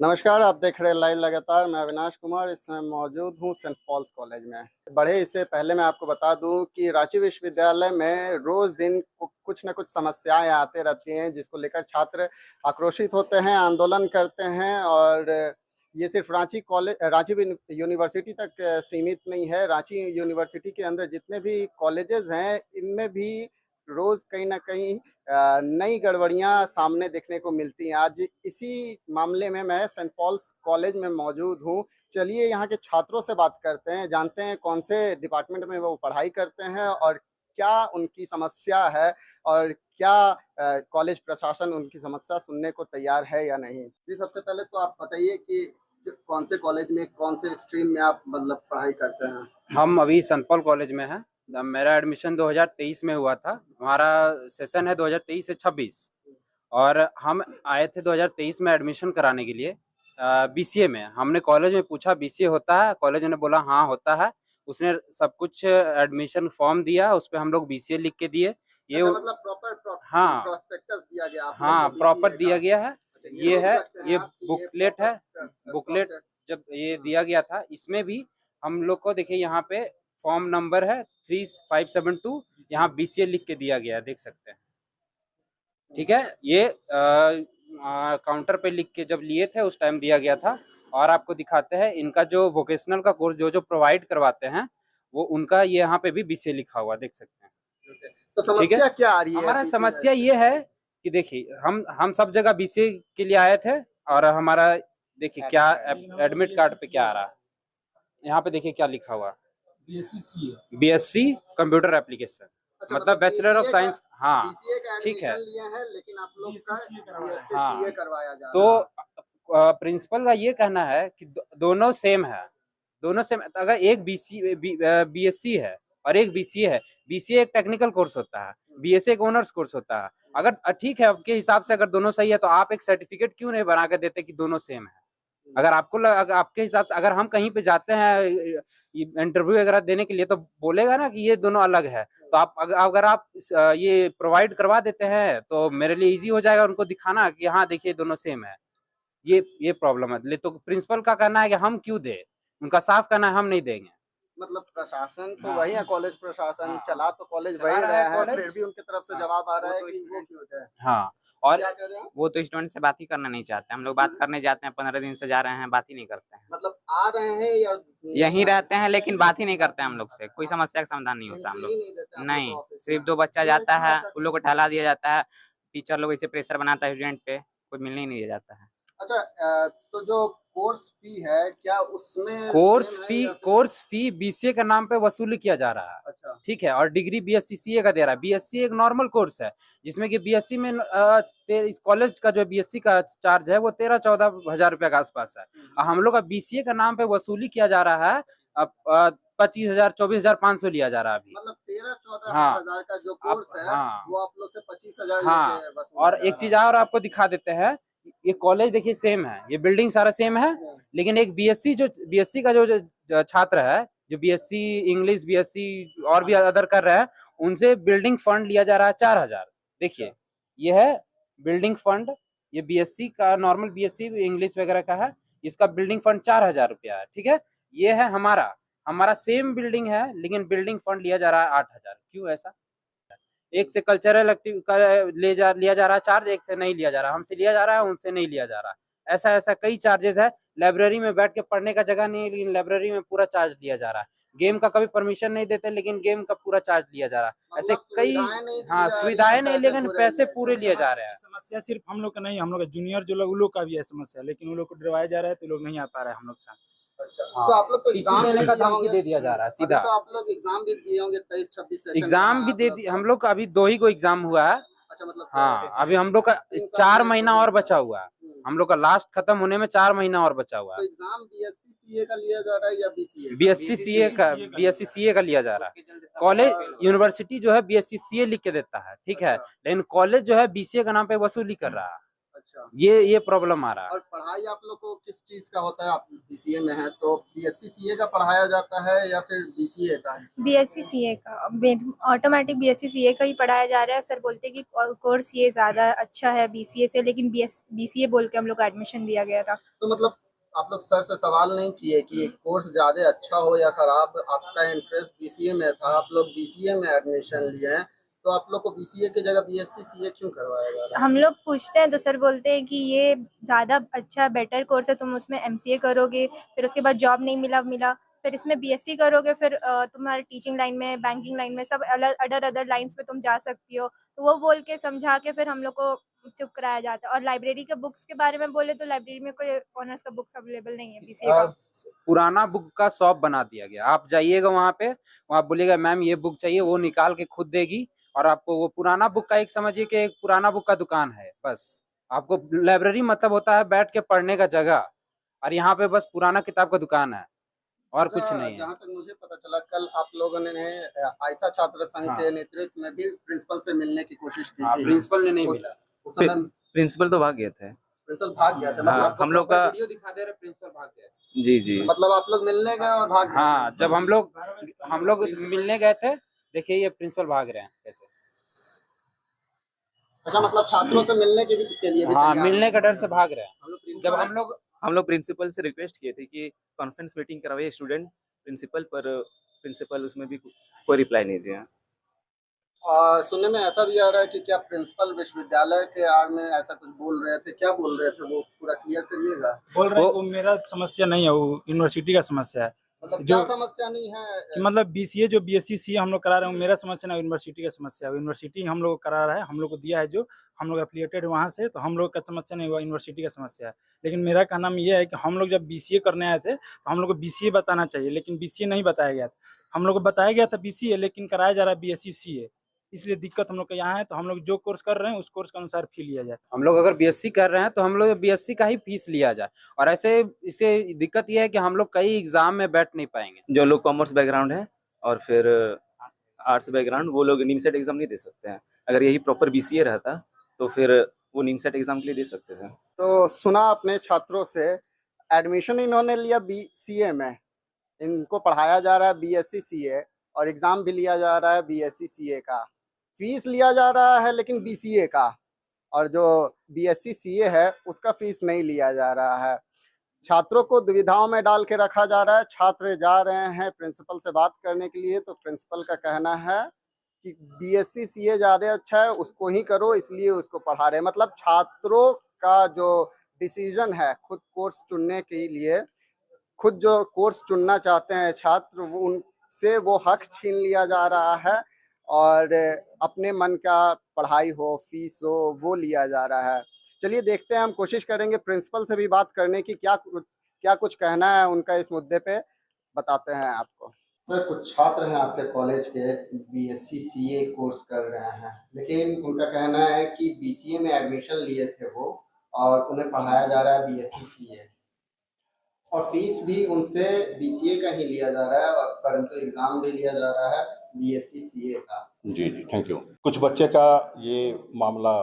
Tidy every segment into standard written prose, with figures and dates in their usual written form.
नमस्कार, आप देख रहे हैं लाइव लगातार। मैं अविनाश कुमार इस समय मौजूद हूँ सेंट पॉल्स कॉलेज में। बढ़े इससे पहले मैं आपको बता दूँ कि रांची विश्वविद्यालय में रोज़ दिन कुछ न कुछ समस्याएँ आती रहती हैं, जिसको लेकर छात्र आक्रोशित होते हैं, आंदोलन करते हैं। और ये सिर्फ रांची यूनिवर्सिटी तक सीमित नहीं है। रांची यूनिवर्सिटी के अंदर जितने भी कॉलेजेस हैं, इनमें भी रोज़ कहीं न कहीं नई गड़बड़ियाँ सामने देखने को मिलती हैं। आज इसी मामले में मैं सेंट पॉल्स कॉलेज में मौजूद हूँ। चलिए यहाँ के छात्रों से बात करते हैं, जानते हैं कौन से डिपार्टमेंट में वो पढ़ाई करते हैं और क्या उनकी समस्या है और क्या कॉलेज प्रशासन उनकी समस्या सुनने को तैयार है या नहीं। जी, सबसे पहले तो आप बताइए कि कौन से कॉलेज में, कौन से स्ट्रीम में आप मतलब पढ़ाई करते हैं? हम अभी सेंट पॉल कॉलेज में हैं। मेरा एडमिशन 2023 में हुआ था। हमारा सेशन है 2023 से 26 और हम आए थे 2023 में एडमिशन कराने के लिए बीसीए में। हमने कॉलेज में पूछा बीसीए होता है, कॉलेज ने बोला हाँ होता है। उसने सब कुछ एडमिशन फॉर्म दिया, उस पे हम लोग बीसीए लिख के दिए। ये अच्छा, मतलब प्रॉपर हाँ प्रोस्पेक्टस दिया गया आप लोग हाँ को प्रॉपर बीसीए का? दिया गया है। अच्छा, ये देख है, सकते हैं ये आप कि ये बुकलेट है। बुकलेट प्रॉपर जब ये दिया गया था, इसमें भी हम लोग को देखिए यहाँ पे फॉर्म नंबर है 3572, यहाँ बीसीए लिख के दिया गया है, देख सकते हैं। ठीक है, ये काउंटर पे लिख के जब लिए थे उस टाइम दिया गया था। और आपको दिखाते हैं इनका जो वोकेशनल का कोर्स जो जो प्रोवाइड करवाते हैं, वो उनका ये यहाँ पे भी बीसीए लिखा हुआ देख सकते हैं। तो ठीक है, समस्या क्या आ रही है हमारा बीसीए समस्या में? ये है कि देखिए हम सब जगह बीसीए के लिए आए थे और हमारा देखिए क्या एडमिट कार्ड पे क्या आ रहा है। यहाँ पे देखिए क्या लिखा हुआ, बीएससी कंप्यूटर एप्लीकेशन, अच्छा, मतलब बैचलर ऑफ साइंस। हाँ बीसीए का ठीक है, एडमिशन लिए हैं, लेकिन आप लोग का बीएससी हाँ सीए करवाया जा तो रहा है। प्रिंसिपल का ये कहना है कि दोनों सेम है, दोनों सेम। अगर एक बीएससी है और एक बीसीए है, बीसीए एक टेक्निकल कोर्स होता है, बीएससी एक ऑनर्स कोर्स होता है। अगर ठीक है, आपके हिसाब से अगर दोनों सही है तो आप एक सर्टिफिकेट क्यों नहीं बना के देते कि दोनों सेम है? अगर आपके हिसाब से अगर हम कहीं पे जाते हैं इंटरव्यू वगैरह देने के लिए, तो बोलेगा ना कि ये दोनों अलग है। तो आप अगर आप ये प्रोवाइड करवा देते हैं तो मेरे लिए इजी हो जाएगा उनको दिखाना कि हाँ देखिए दोनों सेम है। ये प्रॉब्लम है। तो प्रिंसिपल का कहना है कि हम क्यों दे, उनका साफ कहना है हम नहीं देंगे। मतलब प्रशासन तो हाँ वही है, कॉलेज प्रशासन हाँ चला तो कॉलेज चला वही रहा रहा है है, कॉलेज। फिर भी उनकी तरफ से हाँ जवाब आ रहा वो है तो कि वो क्यों है। हाँ और क्या कह रहे हैं आप? वो तो स्टूडेंट से बात ही करना नहीं चाहते। हम लोग बात करने जाते हैं, 15 दिन से जा रहे हैं, बात ही नहीं करते हैं। मतलब आ रहे हैं या यहीं रहते हैं लेकिन बात ही नहीं करते हैं हम लोग से। कोई समस्या का समाधान नहीं होता हम एंट्री लोग। नहीं देते आप लोग नहीं, को ऑफिस सिर्फ में? 2 बच्चा जाता है, उन लोग को ठहला दिया जाता है। टीचर लोग ऐसे प्रेशर बनाता है स्टूडेंट पे, कोई मिलने ही नहीं दिया जाता है। अच्छा, तो जो कोर्स फी है क्या उसमें सेम है या फिर? कोर्स फी बीसीए के नाम पे वसूली किया जा रहा है। अच्छा, ठीक है, और डिग्री बीएससी सीए का दे रहा है। बीएससी एक नॉर्मल कोर्स है जिसमें कि बीएससी में इस कॉलेज का जो बीएससी का चार्ज है वो 13-14 हजार रुपया के आसपास है। और हम लोग का बीसीए का नाम पे वसूली किया जा रहा है 25,000 24,500 लिया जा रहा है अभी। मतलब 13-14 हाँ हजार का जो कोर्स है हाँ वो आप लोग से 25,000 हाँ। लेके वसूला और जा एक रहा चीज है। और आपको दिखा देते हैं, ये कॉलेज देखिए सेम है, ये बिल्डिंग सारा सेम है, लेकिन एक बीएससी का जो छात्र है, जो बीएससी इंग्लिश, बीएससी और भी अदर कर रहे हैं, उनसे बिल्डिंग फंड लिया जा रहा है 4,000। देखिए ये है बिल्डिंग फंड, ये बीएससी का नॉर्मल बीएससी इंग्लिश वगैरह का है, इसका बिल्डिंग फंड 4,000 रुपया है। ठीक है, ये है हमारा सेम बिल्डिंग है लेकिन बिल्डिंग फंड लिया जा रहा है 8,000। क्यों ऐसा? एक से कल्चरल लिया जा रहा है चार्ज, एक से नहीं लिया जा रहा, हमसे लिया जा रहा है उनसे नहीं लिया जा रहा। ऐसा ऐसा कई चार्जेस है। लाइब्रेरी में बैठ के पढ़ने का जगह नहीं है लेकिन लाइब्रेरी में पूरा चार्ज लिया जा रहा है। गेम का कभी परमिशन नहीं देते लेकिन गेम का पूरा चार्ज लिया जा रहा है। ऐसे मतलब कई सुविधाएं नहीं दी हाँ जा रही सुविधाएं हैं, नहीं, लेकिन पैसे पूरे लिए जा रहे हैं। समस्या सिर्फ हम लोग का नहीं, हम लोग का जूनियर जो लोग, उन लोग का भी है समस्या, लेकिन उन लोग को डरवाया जा रहा है तो लोग नहीं आ पा रहे हैं हम लोग साथ। अच्छा, हाँ, तो आप लोग तो टीसी एग्जाम भी देने का दिए धमकी होंगे। दे दिया जा रहा है अभी सीधा। तो आप लोग एग्जाम भी दिए होंगे, 23-26 सेशन एग्जाम भी दे दिए हम लोग का, अभी 2 ही को एग्जाम हुआ है। अच्छा, मतलब हाँ, अभी हम लोग का 4 महीना और बचा हुआ है। हम लोग का लास्ट खत्म होने में 4 महीना और बचा हुआ तो है। एग्जाम बीएससी सीए का लिया जा रहा है या बीसीए? बीएससी सीए का लिया जा रहा है। कॉलेज यूनिवर्सिटी जो है बीएससी सीए लिख के देता है, ठीक है, लेकिन कॉलेज जो है बीसीए का नाम पे वसूली कर रहा है। अच्छा, अच्छा। ये प्रॉब्लम आ रहा है। और पढ़ाई आप लोग को किस चीज़ का होता है? आप बीसीए में हैं तो बीएससी सीए का पढ़ाया जाता है या फिर बीसीए का? बीएससी सीए का ऑटोमेटिक बीएससी सीए का ही पढ़ाया जा रहा है। सर बोलते हैं कि कोर्स ये ज़्यादा अच्छा है बीसीए से, लेकिन बीसीए बोल के हम लोग को एडमिशन दिया गया था। तो मतलब आप लोग सर से सवाल नहीं किए कि कोर्स ज़्यादा अच्छा हो या खराब? आपका इंटरेस्ट बीसीए में था, आप लोग बीसीए में एडमिशन लिए हैं, तो आप लोग को बीसीए की जगह बीएससी सीए क्यों करवाया जा रहा है? हम लोग पूछते हैं तो सर बोलते हैं कि ये ज़्यादा अच्छा बेटर कोर्स है, तुम उसमें एमसीए करोगे, फिर उसके बाद जॉब नहीं मिला, फिर इसमें बीएससी करोगे, फिर तुम्हारे टीचिंग लाइन में, बैंकिंग लाइन में, सब अलग अदर लाइंस में तुम जा सकती हो। तो वो बोल के समझा के फिर हम लोग को चुप कराया जाता है। और लाइब्रेरी के बुक्स के बारे में बोले तो लाइब्रेरी में कोई ऑनर्स का बुक्स अवेलेबल नहीं है बीसीए का। पुराना बुक का शॉप बना दिया गया। आप जाइएगा वहाँ पे, वहाँ बोलिएगा मैम ये बुक चाहिए, वो निकाल के खुद देगी और आपको वो पुराना बुक का एक समझिए कि एक पुराना बुक का दुकान है बस। आपको लाइब्रेरी मतलब होता है बैठ के पढ़ने का जगह, और यहाँ पे बस पुराना किताब का दुकान है और कुछ नहीं है। जहाँ तक मुझे पता चला, कल आप लोगों ने आयशा छात्र संघ के नेतृत्व में भी प्रिंसिपल से मिलने की कोशिश की थी। प्रिंसिपल ने नहीं मिला। उस समय प्रिंसिपल तो भाग गए थे। प्रिंसिपल भाग गया था। हाँ, मतलब हम लोग का वीडियो दिखा दे रहे, प्रिंसिपल भाग गया। जी जी मतलब आप लोग मिलने गए और भाग गए? हाँ, जब हम लोग मिलने गए थे, देखिए ये प्रिंसिपल भाग रहे हैं कैसे। अच्छा, मतलब छात्रों से मिलने के लिए भी हाँ, तैयार मिलने नहीं का है। डर से भाग रहे हैं। जब हम लोग प्रिंसिपल से रिक्वेस्ट किए थे कि कॉन्फ्रेंस मीटिंग करवाइए स्टूडेंट प्रिंसिपल पर, प्रिंसिपल उसमें भी कोई रिप्लाई नहीं दिया। और सुनने में ऐसा भी आ रहा है कि क्या प्रिंसिपल विश्वविद्यालय के आड़ में ऐसा कुछ बोल रहे थे? क्या बोल रहे थे वो पूरा क्लियर करिएगा। बोल रहे हैं वो मेरा समस्या नहीं है, वो यूनिवर्सिटी का समस्या है। मतलब जो क्या समस्या नहीं है? कि मतलब बीसीए जो बीएससी सीए हम लोग करा रहे हैं, मेरा समस्या ना, यूनिवर्सिटी का समस्या है। यूनिवर्सिटी हम लोग को करा रहा है, हम लोग को दिया है, जो हम लोग एफिलिएटेड वहाँ से, तो हम लोग का समस्या नहीं हुआ, यूनिवर्सिटी का समस्या है। लेकिन मेरा कहना ये है कि हम लोग जब बीसीए करने आए थे तो हम लोग को बीसीए बताना चाहिए, लेकिन बीसीए नहीं बताया गया था। हम लोग को बताया गया था बीसीए, लेकिन कराया जा रहा है बीएससी सीए। इसलिए दिक्कत हम लोग का यहाँ है। तो हम लोग जो कोर्स कर रहे हैं उस कोर्स के अनुसार फी लिया जाए। हम लोग अगर बीएससी कर रहे हैं तो हम लोग बीएससी का ही फीस लिया जाए। और ऐसे इसे दिक्कत ये है कि हम लोग कई एग्जाम में बैठ नहीं पाएंगे। जो लोग कॉमर्स बैकग्राउंड है और फिर आर्ट्स बैकग्राउंड, वो लोग निमसेट एग्जाम नहीं दे सकते हैं। अगर यही प्रॉपर बीसीए रहता तो फिर वो निमसेट एग्जाम के लिए दे सकते थे। तो सुना अपने छात्रों से, एडमिशन इन्होंने लिया बीसीए में, इनको पढ़ाया जा रहा है बीएससी सीए और एग्जाम भी लिया जा रहा है बीएससी सीए का। फीस लिया जा रहा है लेकिन बीसीए का, और जो बीएससी सीए है उसका फीस नहीं लिया जा रहा है। छात्रों को दुविधाओं में डाल के रखा जा रहा है। छात्र जा रहे हैं प्रिंसिपल से बात करने के लिए, तो प्रिंसिपल का कहना है कि बीएससी सीए ज़्यादा अच्छा है, उसको ही करो, इसलिए उसको पढ़ा रहे हैं। मतलब छात्रों का जो डिसीजन है खुद कोर्स चुनने के लिए, खुद जो कोर्स चुनना चाहते हैं छात्र, वो उनसे वो हक छीन लिया जा रहा है और अपने मन का पढ़ाई हो, फीस हो, वो लिया जा रहा है। चलिए देखते हैं, हम कोशिश करेंगे प्रिंसिपल से भी बात करने की, क्या कुछ कहना है उनका इस मुद्दे पे, बताते हैं आपको। सर, कुछ छात्र हैं आपके कॉलेज के बीएससी सीए कोर्स कर रहे हैं, लेकिन उनका कहना है कि बीसीए में एडमिशन लिए थे वो और उन्हें पढ़ाया जा रहा है बीएससी सीए, और फीस भी उनसे बीसीए का ही लिया जा रहा है, परंतु एग्जाम भी लिया जा रहा है बीएससी सीए का। जी जी, थैंक यू। कुछ बच्चे का ये मामला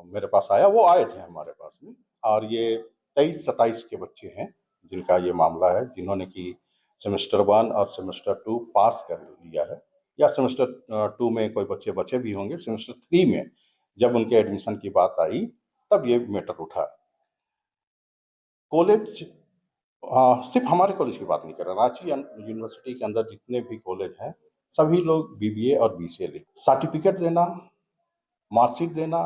मेरे पास आया, वो आए थे हमारे पास में, और ये 23-27 के बच्चे हैं जिनका ये मामला है, जिन्होंने कि सेमेस्टर 1 और सेमेस्टर 2 पास कर लिया है, या सेमेस्टर 2 में कोई बच्चे बचे भी होंगे। सेमेस्टर 3 में जब उनके एडमिशन की बात आई तब ये मैटर उठा। कॉलेज सिर्फ हमारे कॉलेज की बात नहीं कर रहा, रांची यूनिवर्सिटी के अंदर जितने भी कॉलेज हैं सभी लोग बीबीए और बीसीए ले, सर्टिफिकेट देना, मार्कशीट देना,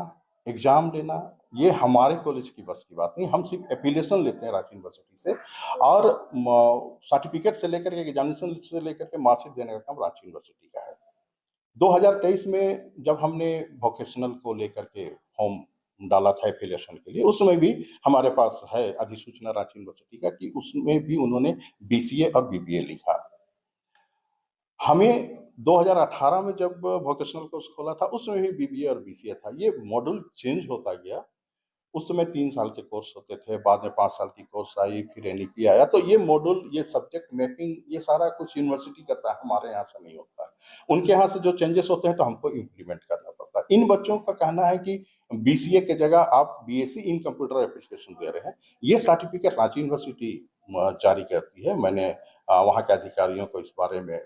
एग्जाम देना, ये हमारे कॉलेज की बस की बात नहीं। हम सिर्फ एफिलिएशन लेते हैं रांची यूनिवर्सिटी से, और सर्टिफिकेट से लेकर के, एग्जामिनेशन से लेकर के मार्कशीट देने का काम रांची यूनिवर्सिटी का है। 2023 में जब हमने वोकेशनल को लेकर के फॉर्म डाला था एफिलिएशन के लिए, उसमें भी हमारे पास है अधिसूचना रांची यूनिवर्सिटी का कि उसमें भी उन्होंने बीसीए और बीबीए लिखा। हमें 2018 में जब वोकेशनल कोर्स खोला था उसमें भी बीबीए और बीसीए था। ये मॉड्यूल चेंज होता गया। उस समय 3 साल के कोर्स होते थे, बाद में 5 साल की कोर्स आई, फिर एनईपी आया। तो ये मॉड्यूल, ये सब्जेक्ट मैपिंग, ये सारा कुछ यूनिवर्सिटी करता है, हमारे यहाँ से नहीं होता है। उनके यहाँ से जो चेंजेस होते हैं तो हमको इम्प्लीमेंट करना पड़ता है। इन बच्चों का कहना है कि बीसीए की जगह आप बीएससी इन कंप्यूटर एप्लीकेशन दे रहे हैं। ये सर्टिफिकेट रांची यूनिवर्सिटी जारी करती है। मैंने वहाँ के अधिकारियों को इस बारे में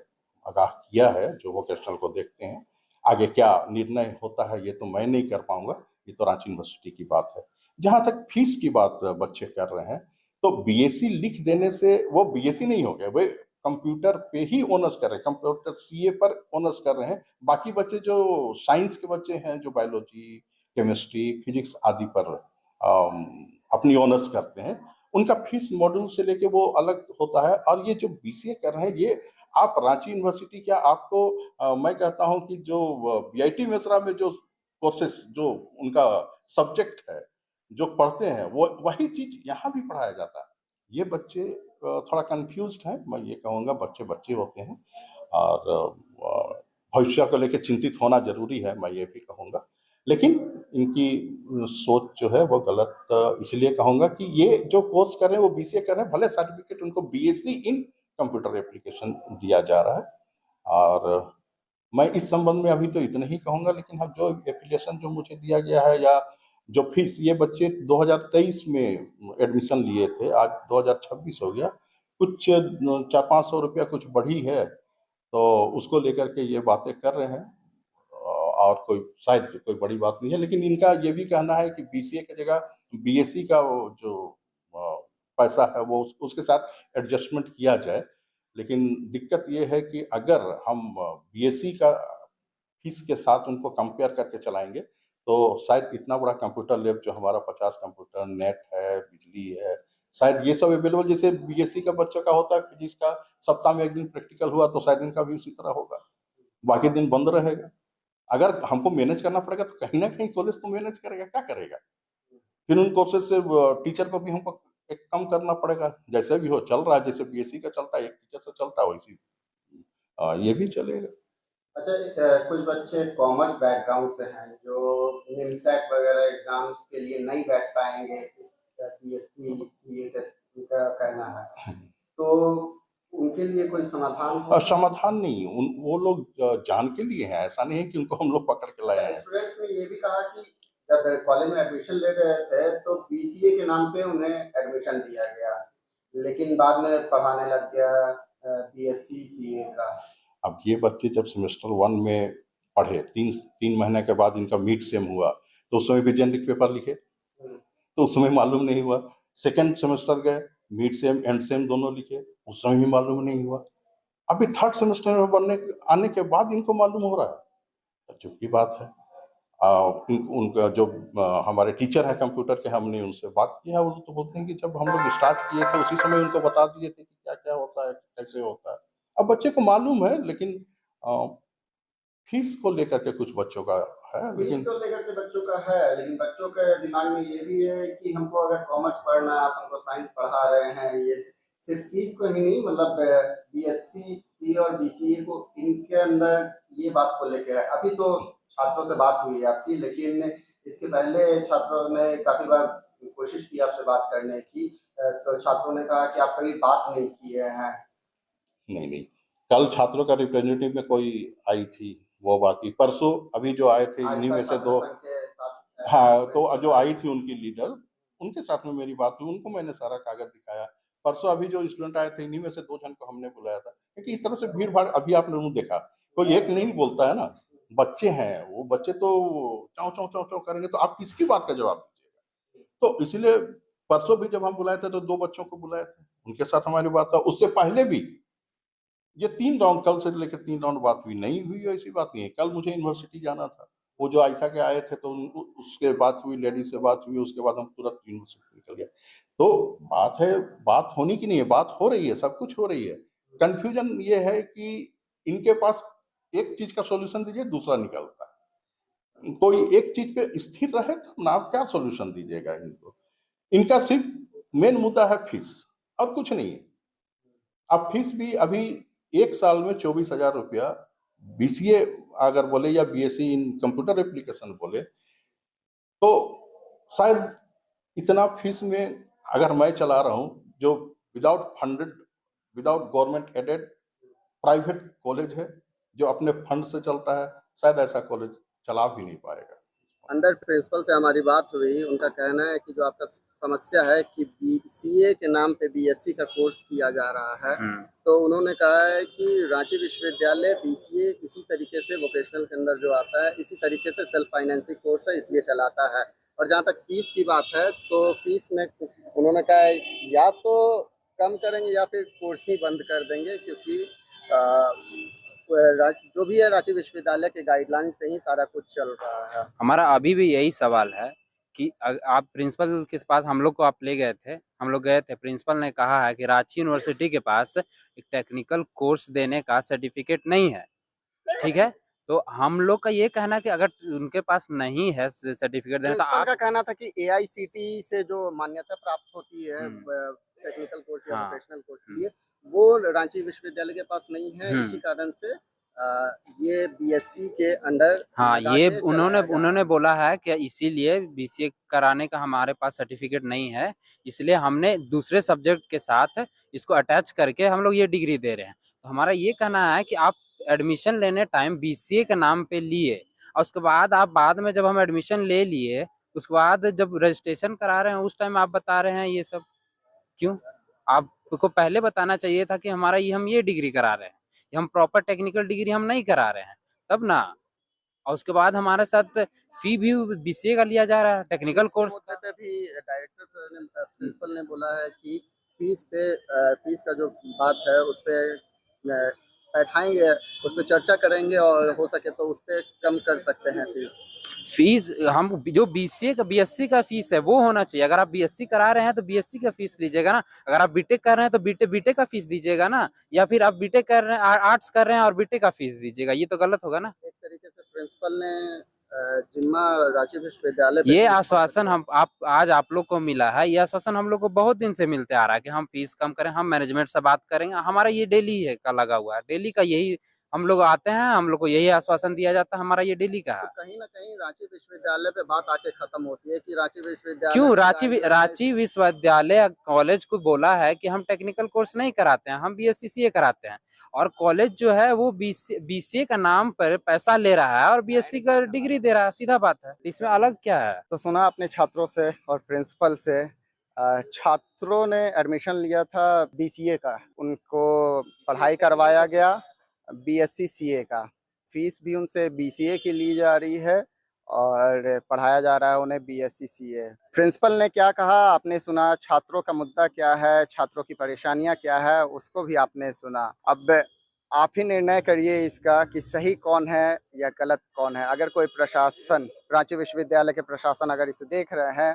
आगाह किया है, जो वोकेशनल को देखते हैं। आगे क्या निर्णय होता है ये तो मैं नहीं कर पाऊंगा, ये तो रांची यूनिवर्सिटी की बात है। जहाँ तक फीस की बात बच्चे कर रहे हैं, तो बीएससी लिख देने से वो बीएससी नहीं हो गया, वे कंप्यूटर पे ही ऑनर्स कर रहे हैं, कंप्यूटर सीए पर ऑनर्स कर रहे हैं। बाकी बच्चे जो साइंस के बच्चे हैं, जो बायोलॉजी, केमिस्ट्री, फिजिक्स आदि पर अपनी ऑनर्स करते हैं, उनका फीस मॉड्यूल से लेके वो अलग होता है। और ये जो बीसीए कर रहे हैं, ये आप रांची यूनिवर्सिटी क्या आपको मैं कहता हूँ कि जो बीआईटी मेसरा में जो कोर्सेस जो उनका सब्जेक्ट है जो पढ़ते हैं, वो वही चीज यहाँ भी पढ़ाया जाता है। ये बच्चे थोड़ा कंफ्यूज्ड हैं, मैं ये कहूँगा। बच्चे बच्चे होते हैं और भविष्य को लेकर चिंतित होना जरूरी है, मैं ये भी कहूँगा। लेकिन इनकी सोच जो है वो गलत इसलिए कहूँगा कि ये जो कोर्स कर रहे हैं वो बीसीए कर रहे हैं, भले सर्टिफिकेट उनको बीएससी इन कंप्यूटर एप्लीकेशन दिया जा रहा है। और मैं इस संबंध में अभी तो इतना ही कहूँगा। लेकिन हाँ, जो एप्लीकेशन जो मुझे दिया गया है या जो फीस, ये बच्चे 2023 में एडमिशन लिए थे, आज 2026 हो गया, कुछ 400-500 रुपया कुछ बढ़ी है, तो उसको लेकर के ये बातें कर रहे हैं। और कोई शायद कोई बड़ी बात नहीं है। लेकिन इनका ये भी कहना है कि बीसीए की जगह बीएससी का वो जो पैसा है वो उसके साथ एडजस्टमेंट किया जाए। लेकिन दिक्कत ये है कि अगर हम बीएससी का फीस के साथ उनको कंपेयर करके चलाएंगे, तो शायद इतना बड़ा कंप्यूटर लैब जो हमारा 50 कंप्यूटर, नेट है, बिजली है, शायद ये सब अवेलेबल जैसे बीएससी का बच्चों का होता है फिजिक्स का, सप्ताह में 1 दिन प्रैक्टिकल हुआ, तो शायद इनका भी उसी तरह होगा, बाकी दिन बंद रहेगा। अगर हमको मैनेज करना पड़ेगा तो कहीं ना कहीं कॉलेज तो मैनेज करेगा, क्या करेगा? फिर उन कोर्सेज से टीचर को भी हमको एक कम करना पड़ेगा। जैसे भी हो चल रहा है, जैसे बीएससी का चलता है, एक टीचर से चलता है, वैसी ये भी चलेगा। अच्छा, कुछ बच्चे कॉमर्स बैकग्राउंड से हैं जो निमसेट वगैरह एग्जाम्स के लिए नहीं बैठ पाएंगे, इस बीएससी सीए का उनका कहना है, तो उनके लिए कोई समाधान हो? समाधान नहीं, वो लोग जान के लिए हैं, ऐसा नहीं है कि उनको हम लोग पकड़ के लाए हैं। स्टूडेंट्स ने ये भी कहा कि जब कॉलेज में एडमिशन ले रहे थे तो बीसीए के नाम पे उन्हें एडमिशन दिया गया, लेकिन बाद में पढ़ाने लग गया बीएससी सीए का। अब ये बच्चे जब सेमेस्टर 1 में पढ़े, 3 महीने के बाद इनका मिड सेम हुआ, तो उस समय भी जेनेरिक पेपर लिखे, तो उस समय मालूम नहीं हुआ। सेकंड सेमेस्टर गए, मिड सेम एंड सेम दोनों लिखे, उस समय भी मालूम नहीं हुआ। अभी थर्ड सेमेस्टर में आने के बाद इनको मालूम हो रहा है, ताज्जुब की बात है। उनका जो हमारे टीचर है कंप्यूटर के, हमने उनसे बात किया, वो तो बोलते हैं कि जब हम लोग स्टार्ट किए थे उसी समय उनको बता दिए थे कि क्या क्या होता है, कैसे होता है। अब बच्चे को मालूम है, लेकिन फीस को लेकर के कुछ बच्चों का है। लेकिन फीस को लेकर के बच्चों का है, लेकिन बच्चों के दिमाग में ये भी है कि हमको अगर कॉमर्स पढ़ना है, आप हमको साइंस पढ़ा रहे हैं, ये सिर्फ फीस को ही नहीं, मतलब बीएससी सी और बीसीए को, इनके अंदर ये बात को लेकर है। अभी तो छात्रों से बात हुई है आपकी, लेकिन इसके पहले छात्रों ने काफी बार कोशिश की आपसे बात करने की, तो छात्रों ने कहा कि आप कभी बात नहीं किए हैं। नहीं, कल छात्रों का रिप्रेजेंटेटिव में कोई आई थी, वो बात की। परसों अभी जो आए थे इन्हीं में से 2, हाँ, तो जो आई थी उनकी लीडर, उनके साथ में मेरी बात हुई, उनको मैंने सारा कागज दिखाया। परसों अभी जो स्टूडेंट आए थे, इन्हीं में से 2 जन को हमने बुलाया था, क्योंकि इस तरह से भीड़ भाड़ अभी आपने उन्हें देखा, कोई एक नहीं बोलता है ना, बच्चे हैं, वो बच्चे तो चाव चाव चाव चाव करेंगे, तो आप किसकी बात का जवाब दीजिएगा? तो इसीलिए परसों भी जब हम बुलाए थे तो 2 बच्चों को बुलाए थे, उनके साथ हमारी बात था। उससे पहले भी ये 3 राउंड, कल से लेकर 3 राउंड बात हुई, नहीं हुई ऐसी बात नहीं है। कल मुझे यूनिवर्सिटी जाना था, वो जो आयशा के आए थे, तो उसके बात हुई, लेडीज से बात हुई, उसके बाद हम तुरंत यूनिवर्सिटी निकल गए। तो बात है, बात होनी की नहीं है, बात हो रही है, सब कुछ हो रही है। कंफ्यूजन ये है कि इनके पास एक चीज का सॉल्यूशन दीजिए, दूसरा निकलता है। कोई एक चीज पे स्थिर रहे तो ना, आप क्या सॉल्यूशन दीजिएगा इनको? इनका सिर्फ मेन मुद्दा है फीस, और कुछ नहीं है। अब फीस भी अभी 1 साल में 24,000 रुपया बीसीए अगर बोले या बीएससी इन कंप्यूटर एप्लीकेशन बोले, तो शायद इतना फीस में अगर मैं चला रहा हूँ, जो without funded, without government aided private college है, जो अपने फंड से चलता है, शायद ऐसा कॉलेज चला भी नहीं पाएगा। अंदर प्रिंसिपल से हमारी बात हुई, उनका कहना है कि जो आपका समस्या है कि बीसीए के नाम पे बीएससी का कोर्स किया जा रहा है, तो उन्होंने कहा है कि रांची विश्वविद्यालय बीसीए इसी तरीके से वोकेशनल के अंदर जो आता है इसी तरीके से सेल्फ फाइनेंसिंग कोर्स है, इसलिए चलाता है। और जहाँ तक फीस की बात है तो फीस में उन्होंने कहा है या तो कम करेंगे या फिर कोर्स ही बंद कर देंगे, क्योंकि जो भी है रांची विश्वविद्यालय के गाइडलाइन से ही सारा कुछ चल रहा है। हमारा अभी भी यही सवाल है कि आप प्रिंसिपल के पास हम लोग को आप ले गए थे, हम लोग गए थे, प्रिंसिपल ने कहा है कि रांची यूनिवर्सिटी के पास एक टेक्निकल कोर्स देने का सर्टिफिकेट नहीं है, ठीक है। तो हम लोग का ये कहना है कि अगर उनके पास नहीं है सर्टिफिकेट देने तो प्रिंसिपल का आप कहना था कि एआईसीटीई से जो मान्यता प्राप्त होती है टेक्निकल कोर्स या हाँ। वोकेशनल कोर्स के लिए, वो रांची विश्वविद्यालय के पास नहीं है, इसी कारण से ये बीएससी के अंडर हाँ, लगा ये के चलाया जा रहा उन्होंने बोला है कि इसीलिए बीसीए कराने का हमारे पास सर्टिफिकेट नहीं है, इसलिए हमने दूसरे सब्जेक्ट के साथ इसको अटैच करके हम लोग ये डिग्री दे रहे हैं। तो हमारा ये कहना है कि आप एडमिशन लेने टाइम बीसीए के नाम पे लिए और उसके बाद आप बाद में जब हम एडमिशन ले लिए उसके बाद जब रजिस्ट्रेशन करा रहे हैं उस टाइम आप बता रहे हैं ये सब क्यों? आपको पहले बताना चाहिए था कि हमारा हम ये डिग्री करा रहे हैं, हम प्रॉपर टेक्निकल डिग्री हम नहीं करा रहे हैं, तब ना। और उसके बाद हमारे साथ फी भी बीसीए का लिया जा रहा है, टेक्निकल कोर्स मुद्दे पे भी डायरेक्टर सर ने प्रिंसिपल ने बोला है कि फीस का जो बात है उस पे बैठाएंगे, उस पे चर्चा करेंगे और हो सके तो उस पे कम कर सकते हैं फीस। हम जो बीसीए का बीएससी का फीस है वो होना चाहिए। अगर आप बीएससी करा रहे हैं तो बीएससी का फीस लीजिएगा ना, अगर आप बीटेक कर रहे हैं तो बीटेक का फीस दीजिएगा ना, या फिर आप बीटेक कर रहे हैं आर्ट्स कर रहे हैं और बीटेक का फीस दीजिएगा, ये तो गलत होगा ना। एक तरीके से प्रिंसिपल ने जिम्मा रांची विश्वविद्यालय पे ये आश्वासन आज आप लोग को मिला है, ये आश्वासन हम लोग को बहुत दिन से मिलते आ रहा है कि हम फीस कम करें, हम मैनेजमेंट से बात करेंगे, हमारा ये डेली है का लगा हुआ है, डेली का यही हम लोग आते हैं, हम लोग को यही आश्वासन दिया जाता है, हमारा ये डेली का है। तो कहीं ना कहीं रांची विश्वविद्यालय पे बात आके खत्म होती है कि रांची विश्वविद्यालय क्यों रांची विश्वविद्यालय कॉलेज को बोला है कि हम टेक्निकल कोर्स नहीं कराते हैं, हम बीएससी कराते हैं, और कॉलेज जो है वो बीसीए का नाम पर पैसा ले रहा है और बीएससी का डिग्री दे रहा है, सीधा बात है, इसमें अलग क्या है। तो सुना अपने छात्रों से और प्रिंसिपल से। छात्रों ने एडमिशन लिया था बीसीए का, उनको पढ़ाई करवाया गया बीएससी सीए का, फीस भी उनसे बीसीए की ली जा रही है और पढ़ाया जा रहा है उन्हें बीएससी सीए। प्रिंसिपल ने क्या कहा आपने सुना, छात्रों का मुद्दा क्या है, छात्रों की परेशानियां क्या है उसको भी आपने सुना। अब आप ही निर्णय करिए इसका कि सही कौन है या गलत कौन है। अगर कोई प्रशासन, रांची विश्वविद्यालय के प्रशासन अगर इसे देख रहे हैं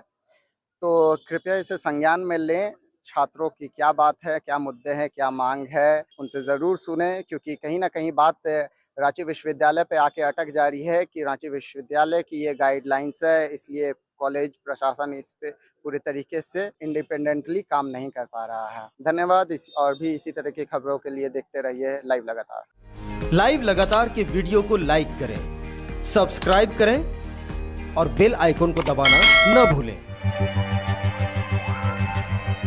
तो कृपया इसे संज्ञान में लें, छात्रों की क्या बात है, क्या मुद्दे हैं, क्या मांग है, उनसे ज़रूर सुने, क्योंकि कहीं ना कहीं बात रांची विश्वविद्यालय पे आके अटक जा रही है कि रांची विश्वविद्यालय की ये गाइडलाइंस है, इसलिए कॉलेज प्रशासन इस पे पूरे तरीके से इंडिपेंडेंटली काम नहीं कर पा रहा है। धन्यवाद। और भी इसी तरह की खबरों के लिए देखते रहिए लाइव लगातार। लाइव लगातार के वीडियो को लाइक करें, सब्सक्राइब करें और बेल आइकन को दबाना न भूलें।